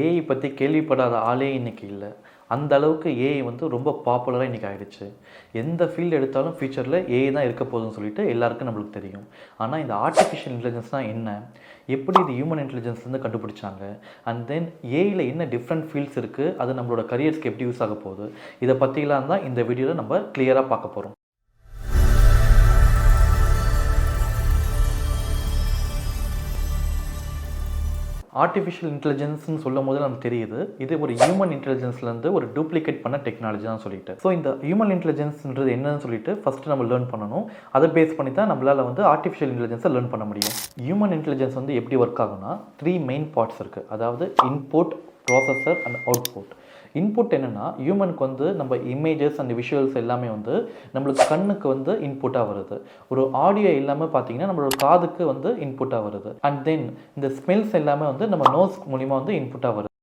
AI பற்றி கேள்விப்படாத ஆளே இன்றைக்கி இல்லை. அந்த அளவுக்கு ஏஐ வந்து ரொம்ப பாப்புலராக இன்றைக்கி ஆகிடுச்சு. எந்த ஃபீல்டு எடுத்தாலும் ஃப்யூச்சரில் ஏஐ தான் இருக்க போகுதுன்னு சொல்லிட்டு எல்லாருக்கும் நம்மளுக்கு தெரியும். ஆனால் இந்த ஆர்டிஃபிஷியல் இன்டெலிஜென்ஸ்னால் என்ன, எப்படி இது ஹியூமன் இன்டெலிஜென்ஸ் வந்து கண்டுபிடிச்சாங்க, அண்ட் தென் ஏஐயில் என்ன டிஃப்ரெண்ட் ஃபீல்ட்ஸ் இருக்குது, அது நம்மளோட கரியர்ஸ்க்கு எப்படி யூஸ் ஆக போகுது, இதை பற்றிலாம் தான் இந்த வீடியோவில் நம்ம கிளியராக பார்க்க போகிறோம். ஆர்டிஃபிஷியல் இன்டெலிஜென்ஸ்னு சொல்லும் போது நமக்கு தெரியுது இது ஒரு ஹியூமன் இன்டெலிஜென்ஸ்லேருந்து ஒரு டூப்ளிகேட் பண்ண டெக்னாலஜி தான் சொல்லிட்டு. ஸோ இந்த ஹியூமன் இன்டெலிஜென்ஸ்ன்றது என்னன்னு சொல்லிட்டு ஃபஸ்ட்டு நம்ம லேர்ன் பண்ணணும். அதை பேஸ் பண்ணி தான் நம்மளால் வந்து ஆர்டிஃபிஷியல் இன்டெலிஜென்ஸை லேர்ன் பண்ண முடியும். ஹியூமன் இன்டெலிஜென்ஸ் வந்து எப்படி ஒர்க் ஆகும்னா 3 மெயின் பார்ட்ஸ் இருக்குது. அதாவது input, processor and output. Input என்னென்னா ஹியூமனுக்கு வந்து நம்ம இமேஜஸ் அண்ட் விஷுவல்ஸ் எல்லாமே வந்து நம்மளுக்கு கண்ணுக்கு வந்து இன்புட்டாக வருது. ஒரு ஆடியோ எல்லாமே பார்த்தீங்கன்னா நம்மளோட காதுக்கு வந்து இன்புட்டாக வருது. அண்ட் தென் இந்த ஸ்மெல்ஸ் எல்லாமே வந்து நம்ம நோஸ் மூலிமா வந்து இன்புட்டாக வருது.